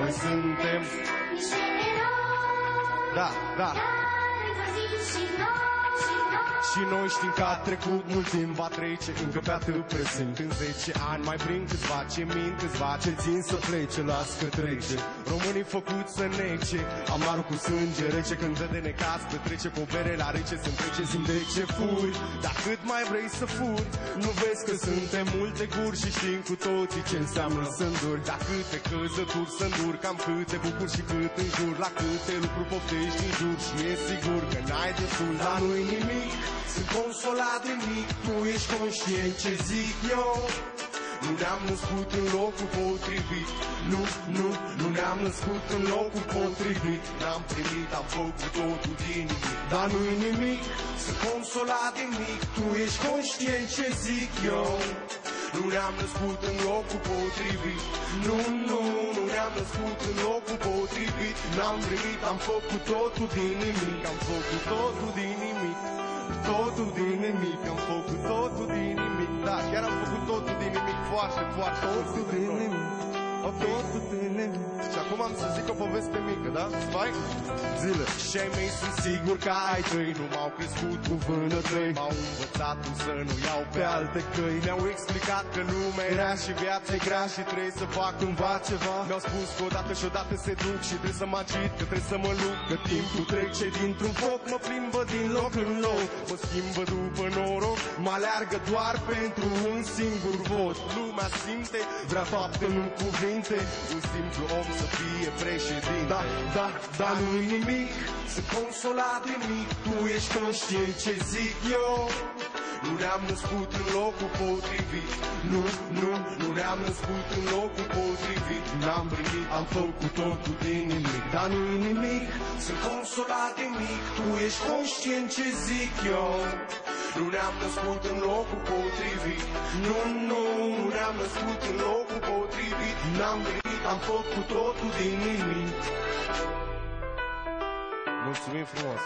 Noi suntem niște eroi. Da, da. Dar într-o zi și noi. Și noi știm că a trecut mult timp, va trece încă pe atât prezent. În 10 ani mai prind câțiva ce mint, câțiva ce țin să plece, las că trece. Românii făcuți să nece, amarul cu sânge rece, când dă de necaz petrece cu o bere la rece, să-mi trece, simt de ce furi. Dar cât mai vrei să furi, nu vezi că suntem multe guri și știm cu toții ce înseamnă să înduri. Dar câte căzături să înduri, cam câte bucuri și cât în jur, la câte lucruri poftești în jur. Și e sigur că n-ai destul, dar nu-i nimic. Sunt consolat de mic, tu ești conștient ce zic eu. Nu ne-am născut în locul potrivit. Nu ne-am născut în locul potrivit. N-am primit, am făcut totul din nimic. Dar nu-i nimic, sunt consolat de mic, tu ești conștient ce zic eu. Nu ne-am născut în locul potrivit. Nu ne-am născut în locul potrivit. N-am primit, am făcut totul din nimic. Am făcut totul din nimic. Totul din nimic, am făcut totul din nimic. Da, chiar am făcut totul din nimic, foarte, foarte totul din nimic. Totul din nimic. Și acum am să zic o poveste mică, da? Stai? Zile. Și ai mei sunt sigur că ai tăi nu m-au crescut cu vânătăi. M-au învățat cum să nu iau pe alte căi. Mi-au explicat că lumea e rea și viața e grea și trebuie să fac cumva ceva. Mi-au spus că odată și odată se duc și trebuie să mă agit, că trebuie să mă lupt, că timpul trece dintr-un foc, mă plimbă din loc în loc, mă schimbă după noroc, mă aleargă doar pentru un singur vot. Lumea simte, vrea fapte, nu cuvinte, un simplu om să fie președinte. Da, nu-i nimic, sunt consolat de mic, tu ești conștient ce zic eu. Nu ne-am născut în locul potrivit. Nu ne-am născut în locul potrivit. N-am primit, am făcut totul din nimic. Dar nu-i nimic, sunt consolat de mic, tu ești conștient ce zic eu. Nu ne-am născut în locul potrivit. Nu ne-am născut în locul potrivit. N-am primit, am făcut totul din nimic. Mulțumim frumos!